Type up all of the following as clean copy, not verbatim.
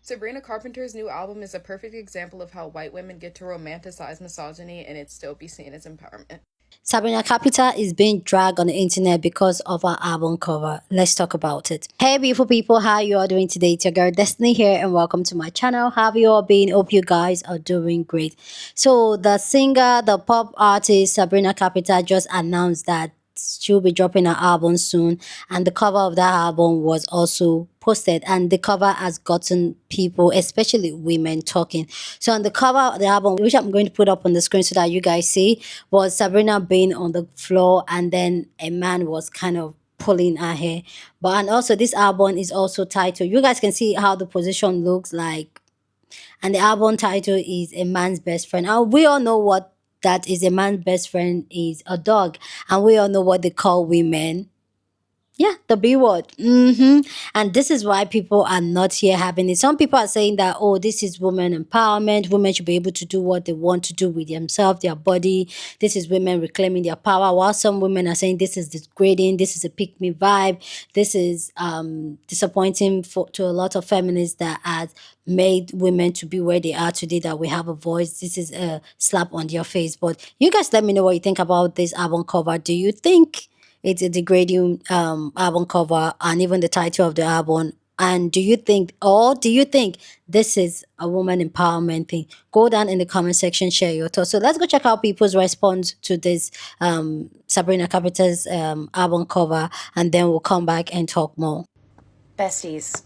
Sabrina Carpenter's new album is a perfect example of how white women get to romanticize misogyny and it still be seen as empowerment. Sabrina Carpenter is being dragged on the internet because of her album cover. Let's talk about it. Hey beautiful people, how you all doing today? It's your girl Destiny here and welcome to my channel. How have you all been? Hope you guys are doing great. So the singer, the pop artist Sabrina Carpenter just announced that she'll be dropping her album soon, and the cover of that album was also posted, and the cover has gotten people, especially women, talking. So on the cover of the album, which I'm going to put up on the screen so that you guys see, was Sabrina being on the floor, and then a man was kind of pulling her hair. But and also this album is also titled, you guys can see how the position looks like, and the album title is A Man's Best Friend. And we all know what that is. A man's best friend is a dog, and we all know what they call women. Yeah, the B word. And this is why people are not here having it. Some people are saying that, oh, this is women empowerment. Women should be able to do what they want to do with themselves, their body. This is women reclaiming their power. While some women are saying this is degrading, this is a pick me vibe. This is disappointing to a lot of feminists that has made women to be where they are today, that we have a voice. This is a slap on their face. But you guys let me know what you think about this album cover. Do you think it's a degrading album cover, and even the title of the album? And do you think this is a woman empowerment thing? Go down in the comment section, share your thoughts. So let's go check out people's response to this Sabrina Carpenter's album cover, and then we'll come back and talk more. Besties,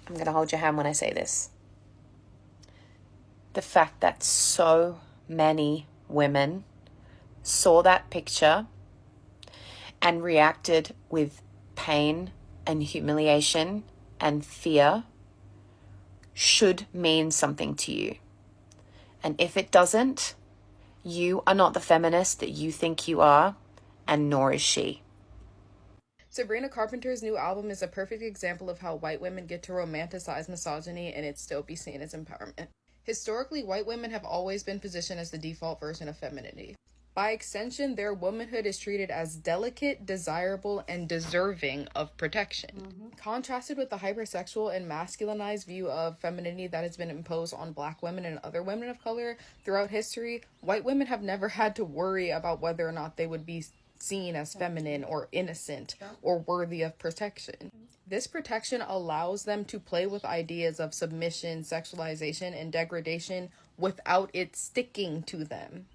I'm going to hold your hand when I say this. The fact that so many women saw that picture and reacted with pain and humiliation and fear should mean something to you. And if it doesn't, you are not the feminist that you think you are, and nor is she. Sabrina Carpenter's new album is a perfect example of how white women get to romanticize misogyny and it still be seen as empowerment. Historically, white women have always been positioned as the default version of femininity. By extension, their womanhood is treated as delicate, desirable, and deserving of protection. Contrasted with the hypersexual and masculinized view of femininity that has been imposed on Black women and other women of color throughout history, white women have never had to worry about whether or not they would be seen as feminine or innocent or worthy of protection. This protection allows them to play with ideas of submission, sexualization, and degradation without it sticking to them.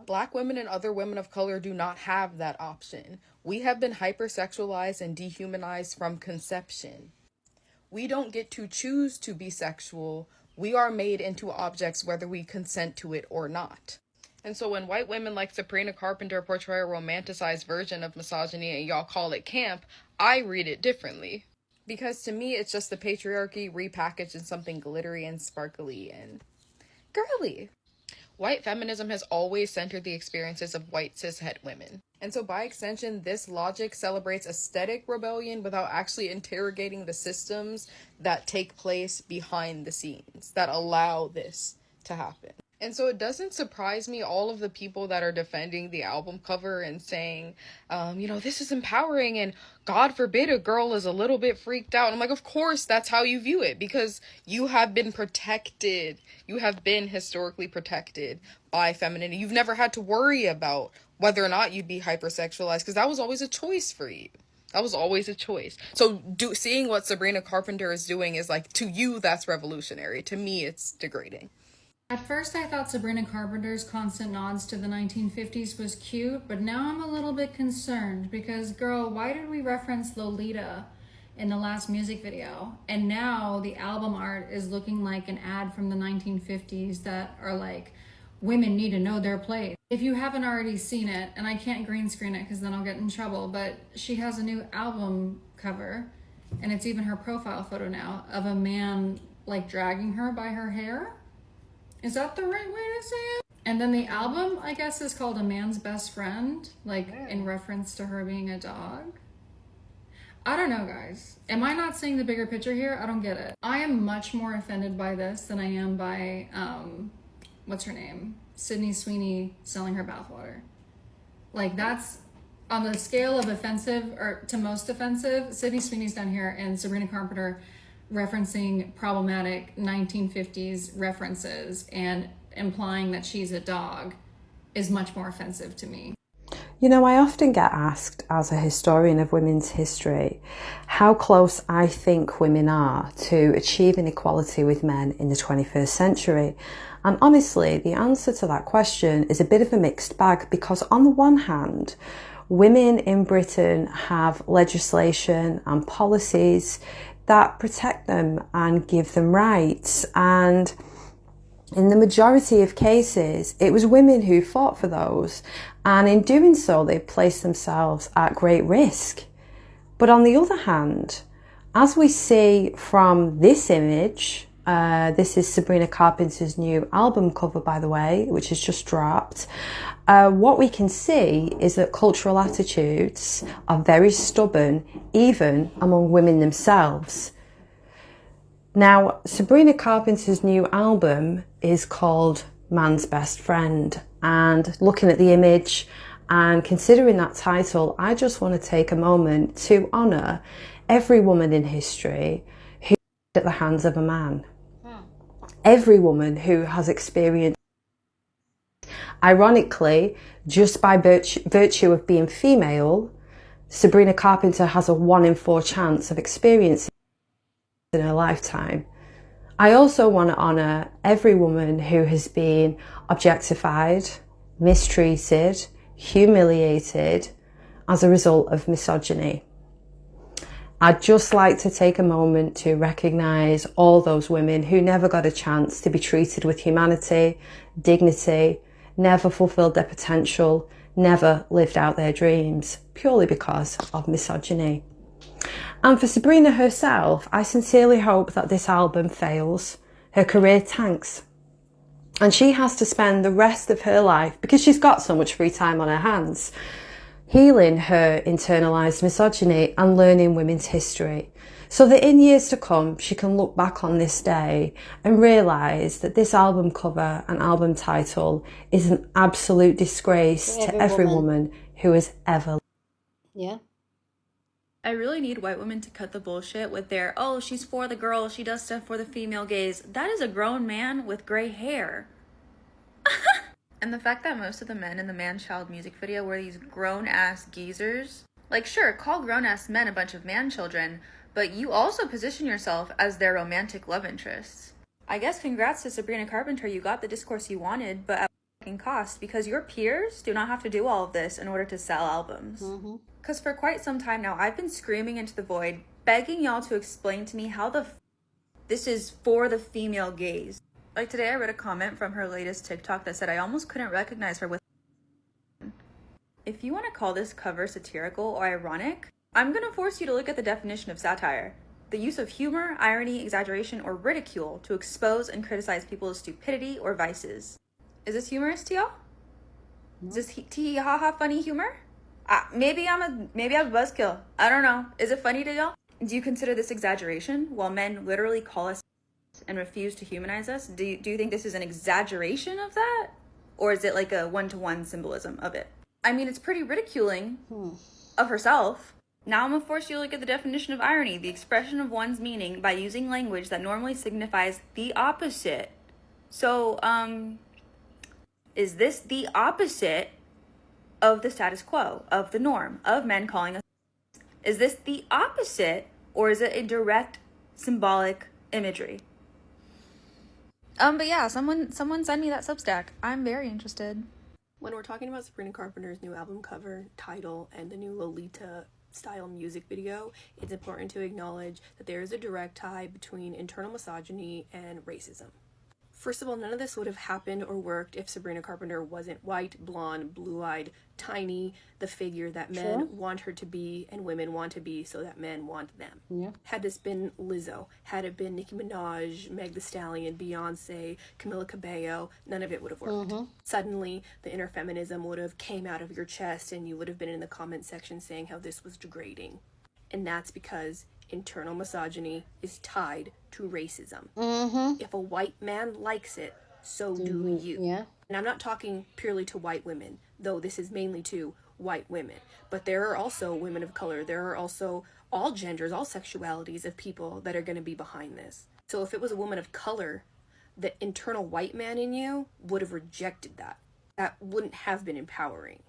Black women and other women of color do not have that option. We have been hypersexualized and dehumanized from conception. We don't get to choose to be sexual. We are made into objects whether we consent to it or not. And so when white women like Sabrina Carpenter portray a romanticized version of misogyny and y'all call it camp, I read it differently. Because to me, it's just the patriarchy repackaged in something glittery and sparkly and girly. White feminism has always centered the experiences of white cishet women. And so by extension, this logic celebrates aesthetic rebellion without actually interrogating the systems that take place behind the scenes that allow this to happen. And so it doesn't surprise me, all of the people that are defending the album cover and saying, this is empowering and God forbid a girl is a little bit freaked out. And I'm like, of course, that's how you view it because you have been protected. You have been historically protected by femininity. You've never had to worry about whether or not you'd be hypersexualized because that was always a choice for you. That was always a choice. So seeing what Sabrina Carpenter is doing is like, to you, that's revolutionary. To me, it's degrading. At first I thought Sabrina Carpenter's constant nods to the 1950s was cute, but now I'm a little bit concerned because, girl, why did we reference Lolita in the last music video? And now the album art is looking like an ad from the 1950s that are like, women need to know their place. If you haven't already seen it, and I can't green screen it because then I'll get in trouble, but she has a new album cover, and it's even her profile photo now, of a man like dragging her by her hair. Is that the right way to say it? And then the album, I guess, is called A Man's Best Friend, like in reference to her being a dog. I don't know, guys. Am I not seeing the bigger picture here? I don't get it. I am much more offended by this than I am by, what's her name? Sydney Sweeney selling her bathwater. Like, that's on the scale of offensive or to most offensive. Sydney Sweeney's down here and Sabrina Carpenter referencing problematic 1950s references and implying that she's a dog is much more offensive to me. You know, I often get asked, as a historian of women's history, how close I think women are to achieving equality with men in the 21st century. And honestly, the answer to that question is a bit of a mixed bag, because on the one hand, women in Britain have legislation and policies that protect them and give them rights, and in the majority of cases, it was women who fought for those, and in doing so, they placed themselves at great risk. But on the other hand, as we see from this image, this is Sabrina Carpenter's new album cover, by the way, which has just dropped. What we can see is that cultural attitudes are very stubborn, even among women themselves. Now, Sabrina Carpenter's new album is called Man's Best Friend, and looking at the image and considering that title, I just want to take a moment to honour every woman in history who died at the hands of a man. Every woman who has experienced, ironically, just by virtue of being female, Sabrina Carpenter has a 1 in 4 chance of experiencing in her lifetime. I also want to honour every woman who has been objectified, mistreated, humiliated as a result of misogyny. I'd just like to take a moment to recognise all those women who never got a chance to be treated with humanity, dignity, never fulfilled their potential, never lived out their dreams, purely because of misogyny. And for Sabrina herself, I sincerely hope that this album fails, her career tanks, and she has to spend the rest of her life, because she's got so much free time on her hands, healing her internalised misogyny and learning women's history, so that in years to come she can look back on this day and realise that this album cover and album title is an absolute disgrace to every woman who has ever. Yeah. I really need white women to cut the bullshit with their, oh, she's for the girls, she does stuff for the female gaze. That is a grown man with gray hair. And the fact that most of the men in the man-child music video were these grown-ass geezers. Like, sure, call grown-ass men a bunch of man-children, but you also position yourself as their romantic love interests. I guess congrats to Sabrina Carpenter, you got the discourse you wanted, but at fucking cost, because your peers do not have to do all of this in order to sell albums. Because for quite some time now, I've been screaming into the void, begging y'all to explain to me how this is for the female gaze. Like today I read a comment from her latest TikTok that said I almost couldn't recognize her with. If you want to call this cover satirical or ironic, I'm going to force you to look at the definition of satire. The use of humor, irony, exaggeration, or ridicule to expose and criticize people's stupidity or vices. Is this humorous to y'all? Is this tee-ha-ha funny humor? Maybe I'm a buzzkill. I don't know. Is it funny to y'all? Do you consider this exaggeration while men literally call us and refuse to humanize us? Do you think this is an exaggeration of that? Or is it like a one-to-one symbolism of it? I mean, it's pretty ridiculing of herself. Now I'm gonna force you to look at the definition of irony, the expression of one's meaning by using language that normally signifies the opposite. So, is this the opposite of the status quo, of the norm, of men calling us? Is this the opposite, or is it a direct symbolic imagery? But yeah, someone send me that Substack. I'm very interested. When we're talking about Sabrina Carpenter's new album cover, title, and the new Lolita style music video, it's important to acknowledge that there is a direct tie between internal misogyny and racism. First of all, none of this would have happened or worked if Sabrina Carpenter wasn't white, blonde, blue-eyed, tiny, the figure that men want her to be and women want to be so that men want them. Yeah. Had this been Lizzo, had it been Nicki Minaj, Meg Thee Stallion, Beyonce, Camila Cabello, none of it would have worked. Suddenly, the inner feminism would have came out of your chest and you would have been in the comment section saying how this was degrading. And that's because internal misogyny is tied to racism. If a white man likes it, so do you. Yeah. And I'm not talking purely to white women, though this is mainly to white women. But there are also women of color. There are also all genders, all sexualities of people that are going to be behind this. So if it was a woman of color, the internal white man in you would have rejected that. That wouldn't have been empowering.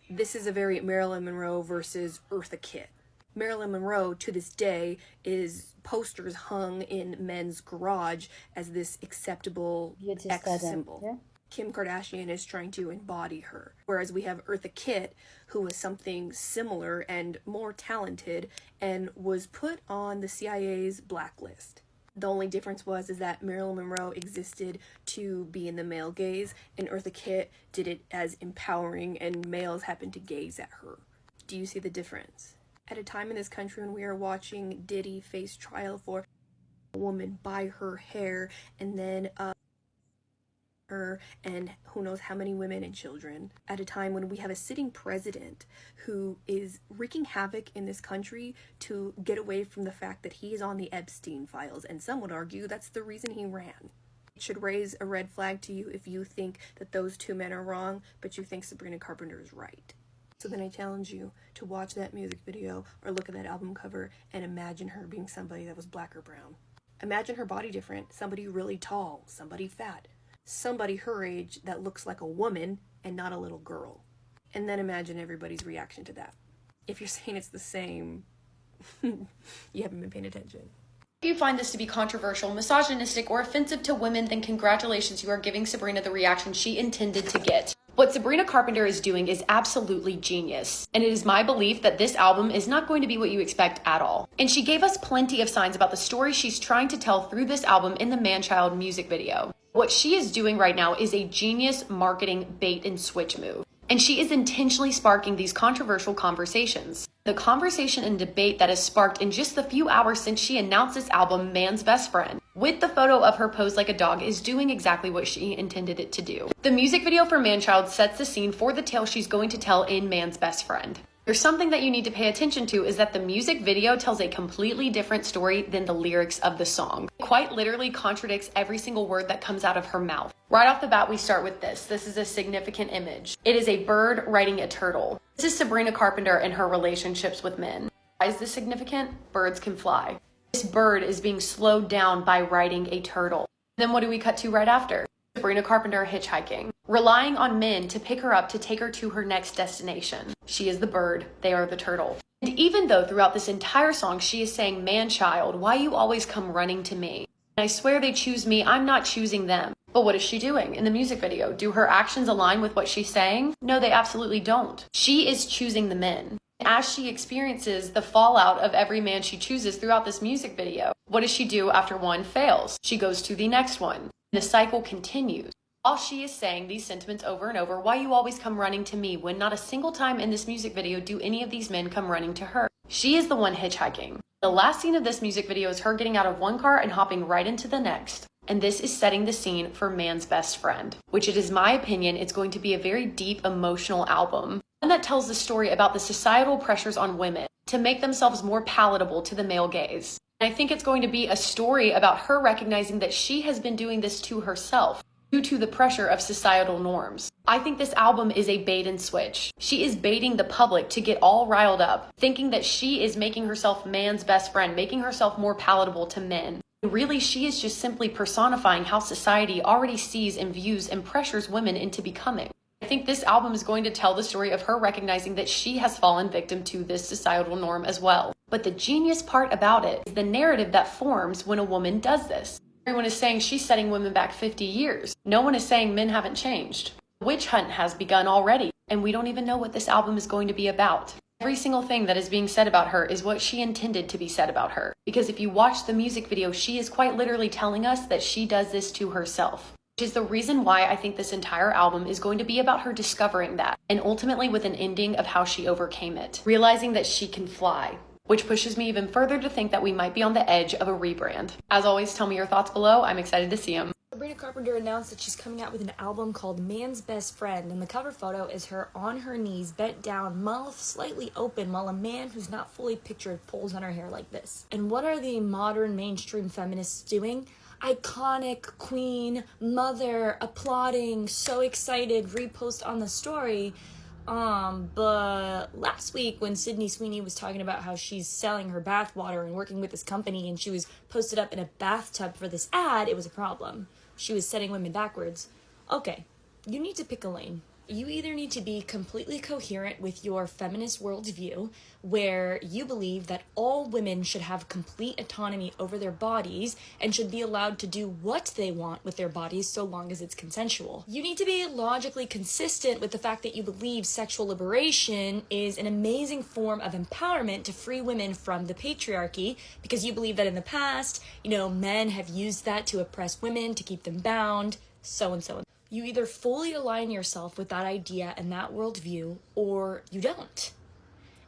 This is a very Marilyn Monroe versus Eartha Kitt. Marilyn Monroe, to this day, is posters hung in men's garage as this acceptable X symbol. Yeah? Kim Kardashian is trying to embody her. Whereas we have Eartha Kitt, who was something similar and more talented and was put on the CIA's blacklist. The only difference was that Marilyn Monroe existed to be in the male gaze, and Eartha Kitt did it as empowering, and males happened to gaze at her. Do you see the difference? At a time in this country when we are watching Diddy face trial for a woman by her hair, and then her and who knows how many women and children, at a time when we have a sitting president who is wreaking havoc in this country to get away from the fact that he is on the Epstein files, and some would argue that's the reason he ran. It should raise a red flag to you if you think that those two men are wrong, but you think Sabrina Carpenter is right. So then I challenge you to watch that music video or look at that album cover and imagine her being somebody that was black or brown. Imagine her body different, somebody really tall, somebody fat, somebody her age that looks like a woman and not a little girl. And then imagine everybody's reaction to that. If you're saying it's the same, you haven't been paying attention. If you find this to be controversial, misogynistic, or offensive to women, then congratulations, you are giving Sabrina the reaction she intended to get. What Sabrina Carpenter is doing is absolutely genius, and it is my belief that this album is not going to be what you expect at all. And she gave us plenty of signs about the story she's trying to tell through this album in the Man-Child music video. What she is doing right now is a genius marketing bait and switch move, and she is intentionally sparking these controversial conversations. The conversation and debate that has sparked in just the few hours since she announced this album, Man's Best Friend, with the photo of her posed like a dog, is doing exactly what she intended it to do. The music video for Man-Child sets the scene for the tale she's going to tell in Man's Best Friend. There's something that you need to pay attention to, is that the music video tells a completely different story than the lyrics of the song. It quite literally contradicts every single word that comes out of her mouth. Right off the bat, we start with this. This is a significant image. It is a bird riding a turtle. This is Sabrina Carpenter and her relationships with men. Why is this significant? Birds can fly. This bird is being slowed down by riding a turtle. Then what do we cut to right after? Sabrina Carpenter hitchhiking, relying on men to pick her up to take her to her next destination. She is the bird, they are the turtle. And even though throughout this entire song she is saying, "Man-child, why you always come running to me? And I swear they choose me, I'm not choosing them." But what is she doing in the music video? Do her actions align with what she's saying? No, they absolutely don't. She is choosing the men. As she experiences the fallout of every man she chooses throughout this music video, what does she do after one fails? She goes to the next one. The cycle continues. While she is saying these sentiments over and over, why you always come running to me, when not a single time in this music video do any of these men come running to her. She is the one hitchhiking. The last scene of this music video is her getting out of one car and hopping right into the next. And this is setting the scene for Man's Best Friend, which it is my opinion it's going to be a very deep emotional album. One that tells the story about the societal pressures on women to make themselves more palatable to the male gaze. And I think it's going to be a story about her recognizing that she has been doing this to herself due to the pressure of societal norms. I think this album is a bait and switch. She is baiting the public to get all riled up, thinking that she is making herself man's best friend, making herself more palatable to men. Really, she is just simply personifying how society already sees and views and pressures women into becoming. I think this album is going to tell the story of her recognizing that she has fallen victim to this societal norm as well. But the genius part about it is the narrative that forms when a woman does this. Everyone is saying she's setting women back 50 years. No one is saying men haven't changed. The witch hunt has begun already, and we don't even know what this album is going to be about. Every single thing that is being said about her is what she intended to be said about her. Because if you watch the music video, she is quite literally telling us that she does this to herself. Which is the reason why I think this entire album is going to be about her discovering that, and ultimately with an ending of how she overcame it, realizing that she can fly, which pushes me even further to think that we might be on the edge of a rebrand. As always, tell me your thoughts below. I'm excited to see them. Sabrina Carpenter announced that she's coming out with an album called Man's Best Friend, and the cover photo is her on her knees, bent down, mouth slightly open, while a man who's not fully pictured pulls on her hair like this. And what are the modern mainstream feminists doing? Iconic, queen, mother, applauding, so excited, repost on the story. But last week when Sydney Sweeney was talking about how she's selling her bath water and working with this company and she was posted up in a bathtub for this ad, it was a problem. She was setting women backwards. Okay, you need to pick a lane. You either need to be completely coherent with your feminist worldview, where you believe that all women should have complete autonomy over their bodies and should be allowed to do what they want with their bodies so long as it's consensual. You need to be logically consistent with the fact that you believe sexual liberation is an amazing form of empowerment to free women from the patriarchy, because you believe that in the past, men have used that to oppress women, to keep them bound, so and so. You either fully align yourself with that idea and that worldview, or you don't.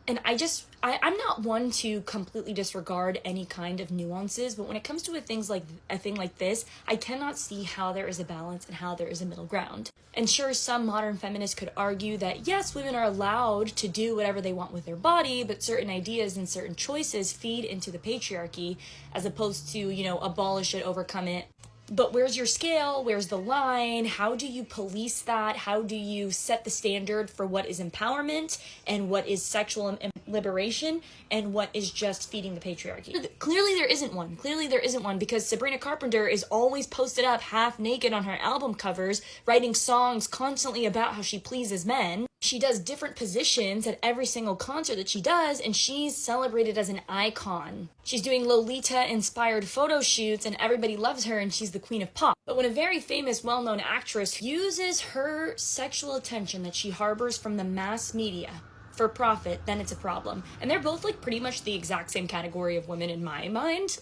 And I'm not one to completely disregard any kind of nuances, but when it comes to a thing like this, I cannot see how there is a balance and how there is a middle ground. And sure, some modern feminists could argue that yes, women are allowed to do whatever they want with their body, but certain ideas and certain choices feed into the patriarchy, as opposed to, abolish it, overcome it. But where's your scale? Where's the line? How do you police that? How do you set the standard for what is empowerment and what is sexual liberation and what is just feeding the patriarchy? Clearly there isn't one, because Sabrina Carpenter is always posted up half naked on her album covers, writing songs constantly about how she pleases men. She does different positions at every single concert that she does, and she's celebrated as an icon. She's doing Lolita-inspired photo shoots, and everybody loves her, and she's the queen of pop. But when a very famous, well-known actress uses her sexual attention that she harbors from the mass media for profit, then it's a problem. And they're both, pretty much the exact same category of women in my mind.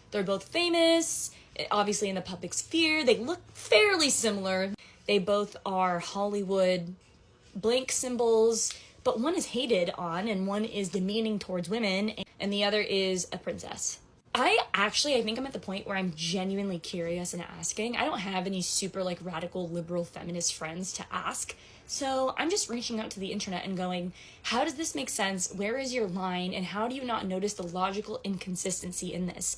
They're both famous, obviously in the public sphere. They look fairly similar. They both are Hollywood blank symbols, but one is hated on and one is demeaning towards women, and the other is a princess. I think I'm at the point where I'm genuinely curious and asking. I don't have any super radical liberal feminist friends to ask, so I'm just reaching out to the internet and going, how does this make sense? Where is your line? And how do you not notice the logical inconsistency in this?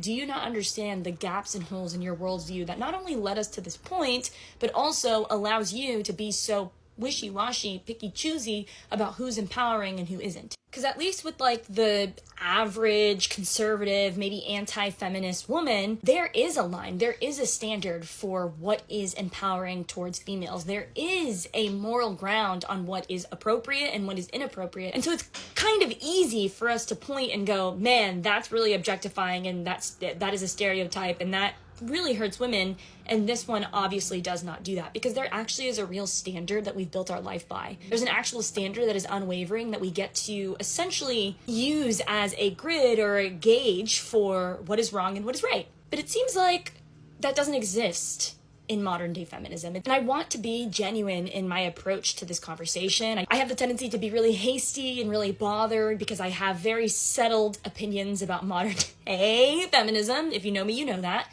Do you not understand the gaps and holes in your worldview that not only led us to this point, but also allows you to be so wishy-washy, picky-choosy about who's empowering and who isn't? Because at least with the average conservative, maybe anti-feminist woman, there is a line, there is a standard for what is empowering towards females. There is a moral ground on what is appropriate and what is inappropriate. And so it's kind of easy for us to point and go, man, that's really objectifying, and that is a stereotype, and that really hurts women. And this one obviously does not do that, because there actually is a real standard that we've built our life by. There's an actual standard that is unwavering that we get to essentially use as a grid or a gauge for what is wrong and what is right. But it seems like that doesn't exist in modern day feminism. And I want to be genuine in my approach to this conversation. I have the tendency to be really hasty and really bothered because I have very settled opinions about modern day feminism. If you know me, you know that.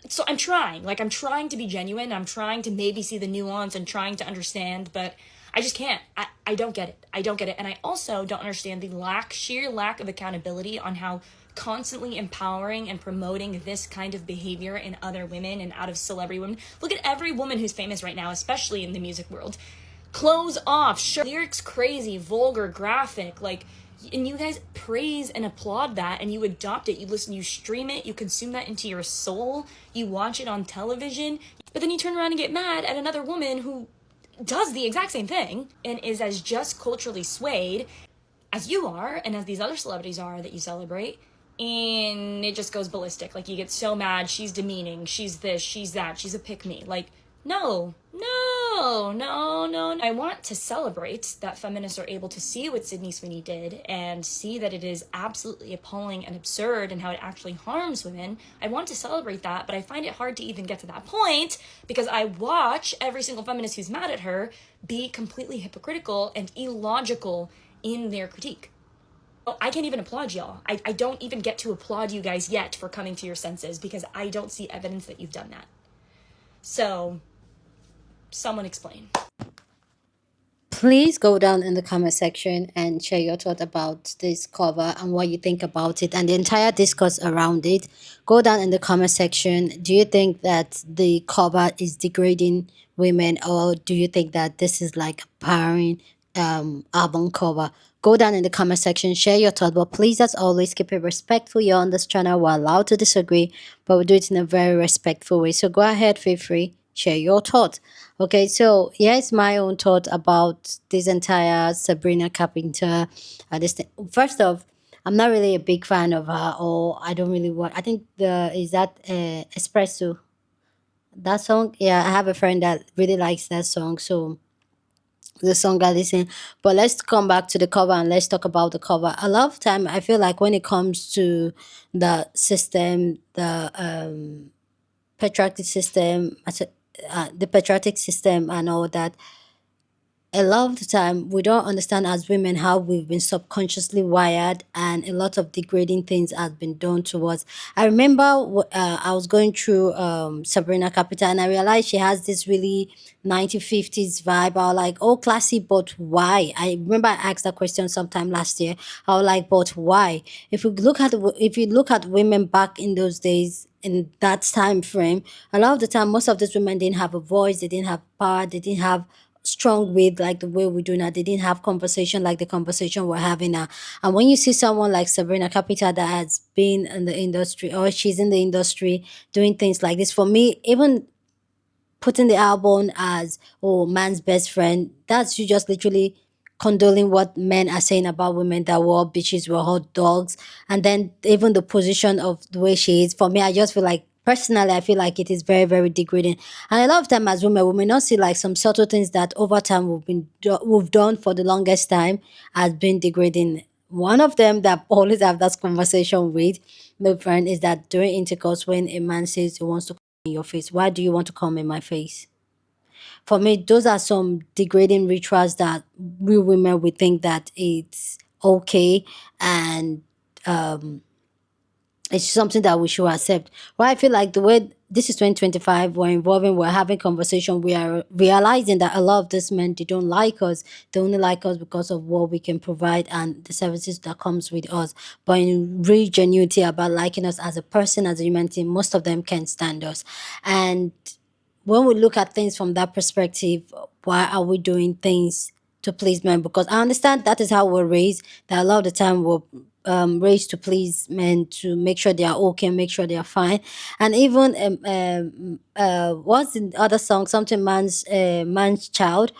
So I'm trying to be genuine. I'm trying to maybe see the nuance and trying to understand, but I just can't. I don't get it. And I also don't understand the sheer lack of accountability on how constantly empowering and promoting this kind of behavior in other women and out of celebrity women. Look at every woman who's famous right now, especially in the music world. Clothes off, lyrics crazy, vulgar, graphic, and you guys praise and applaud that, and you adopt it, you listen, you stream it, you consume that into your soul, you watch it on television, but then you turn around and get mad at another woman who does the exact same thing and is as just culturally swayed as you are and as these other celebrities are that you celebrate, and it just goes ballistic. You get so mad, she's demeaning, she's this, she's that, she's a pick-me. No. I want to celebrate that feminists are able to see what Sydney Sweeney did and see that it is absolutely appalling and absurd and how it actually harms women. I want to celebrate that, but I find it hard to even get to that point because I watch every single feminist who's mad at her be completely hypocritical and illogical in their critique. I can't even applaud y'all. I don't even get to applaud you guys yet for coming to your senses because I don't see evidence that you've done that. So, someone explain. Please go down in the comment section and share your thought about this cover and what you think about it and the entire discourse around it. Go down in the comment section. Do you think that the cover is degrading women, or do you think that this is empowering album cover. Go down in the comment section, share your thought, but please, as always, keep it respectful. You're on this channel, we're allowed to disagree, but we do it in a very respectful way. So go ahead, feel free, share your thought. Okay, so here's my own thought about this entire Sabrina Carpenter. This thing. First off, I'm not really a big fan of her, or I don't really want. I think the is that Espresso, that song. Yeah, I have a friend that really likes that song, so the song I listen. But let's come back to the cover and let's talk about the cover. A lot of time I feel like when it comes to the system, the patriotic system, the patriotic system and all that, a lot of the time we don't understand as women how we've been subconsciously wired, and a lot of degrading things have been done to us. I remember I was going through Sabrina Carpenter, and I realized she has this really 1950s vibe. I was like, oh, classy, but why? I remember I asked that question sometime last year. I was like, but why? If you look at women back in those days, in that time frame, a lot of the time most of these women didn't have a voice, they didn't have power, they didn't have strong with like the way we do now. They didn't have conversation like the conversation we're having now. And when you see someone like Sabrina Carpenter that has been in the industry, or she's in the industry doing things like this, for me, even putting the album as oh man's best friend, that's you just literally condoling what men are saying about women, that we're all bitches, we're all dogs. And then even the position of the way she is, for me, I just feel like personally I feel like it is very, very degrading. And a lot of time as women, we may not see like some subtle things that over time we've done for the longest time has been degrading. One of them that I always have that conversation with my friend is that during intercourse, when a man says he wants to come in your face, why do you want to come in my face? For me, those are some degrading rituals that we women would think that it's okay, and it's something that we should accept. Well, I feel like the way this is 2025, we're having conversation, we are realizing that a lot of these men, they don't like us. They only like us because of what we can provide and the services that comes with us. But in real genuinity about liking us as a person, as a humanity, most of them can't stand us. And when we look at things from that perspective, why are we doing things to please men? Because I understand that is how we're raised, that a lot of the time we're raised to please men, to make sure they are okay, make sure they are fine. And even what's the other song, something man's child.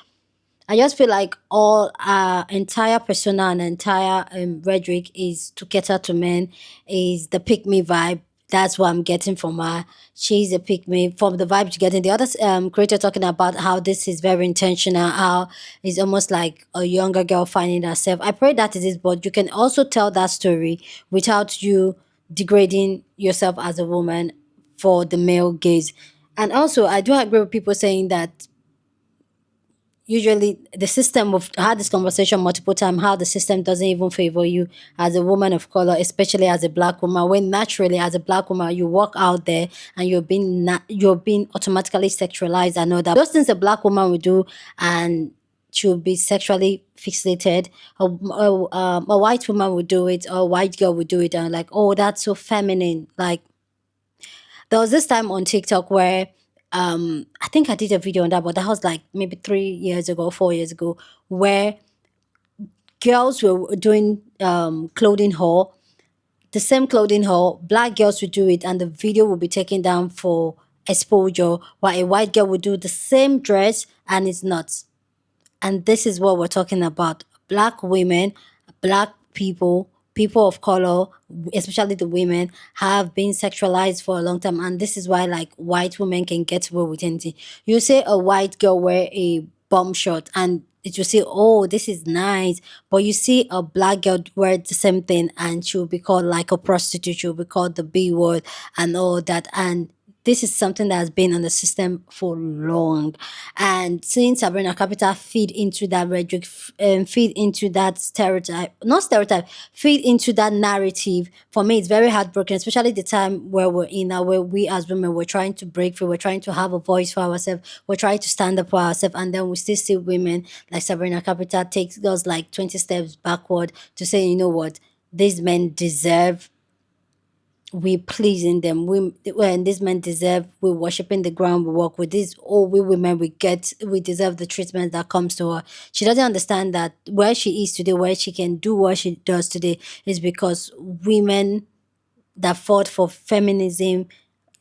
I just feel like all our entire persona and entire rhetoric is to cater to men, is the pick me vibe. That's what I'm getting from her. She's a pick me from the vibe you get in the other creator talking about how this is very intentional, how it's almost like a younger girl finding herself. I pray that it is, but you can also tell that story without you degrading yourself as a woman for the male gaze. And also, I do agree with people saying that usually the system, we've had this conversation multiple times, how the system doesn't even favor you as a woman of color, especially as a black woman, when naturally as a black woman you walk out there and you're being automatically sexualized. I know that those things a black woman will do, and she'll be sexually fixated. A white woman would do it, or a white girl would do it, and like, oh, that's so feminine. Like, there was this time on TikTok where I think I did a video on that, but that was like maybe 3 years ago, 4 years ago, where girls were doing clothing haul, the same clothing haul, black girls would do it, and the video would be taken down for exposure, while a white girl would do the same dress and it's not. And this is what we're talking about. Black women, black people, people of color, especially the women, have been sexualized for a long time. And this is why like white women can get away with anything. You say a white girl wear a bomb shot and it will say, oh, this is nice. But you see a black girl wear the same thing and she'll be called like a prostitute, she'll be called the B word and all that. And this is something that has been on the system for long. And seeing Sabrina Carpenter feed into that rhetoric, feed into that stereotype, not stereotype, feed into that narrative, for me, it's very heartbroken, especially the time where we're in now, where we as women, we're trying to break free, we're trying to have a voice for ourselves, we're trying to stand up for ourselves, and then we still see women like Sabrina Carpenter take us like 20 steps backward to say, you know what, these men deserve we pleasing them. When these men deserve, we worshiping the ground we walk with. This all we women we deserve the treatment that comes to her. She doesn't understand that where she is today, where she can do what she does today, is because women that fought for feminism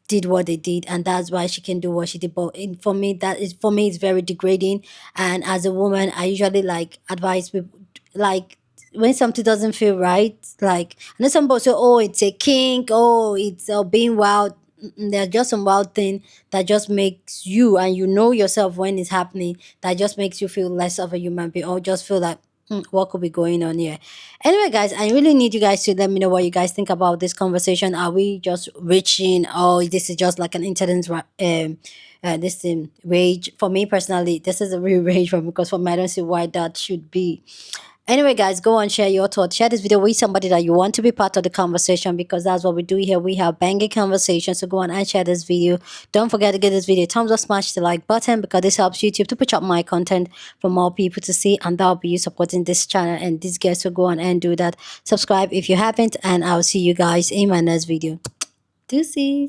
did what they did, and that's why she can do what she did. But for me, it's very degrading. And as a woman, I usually like advise people, like, when something doesn't feel right, like, I know some people say, oh, it's a kink, oh, it's being wild. There's just some wild thing that just makes you, and you know yourself when it's happening, that just makes you feel less of a human being, or just feel like, what could be going on here? Anyway, guys, I really need you guys to let me know what you guys think about this conversation. Are we just reaching, or this is just like an incident, this rage? For me personally, this is a real rage for me, because for me, I don't see why that should be. Anyway, guys, go and share your thoughts. Share this video with somebody that you want to be part of the conversation, because that's what we do here. We have banging conversations. So go on and share this video. Don't forget to give this video a thumbs up, smash the like button, because this helps YouTube to push up my content for more people to see, and that'll be you supporting this channel and this guest. So go on and do that. Subscribe if you haven't, and I'll see you guys in my next video. Deuces.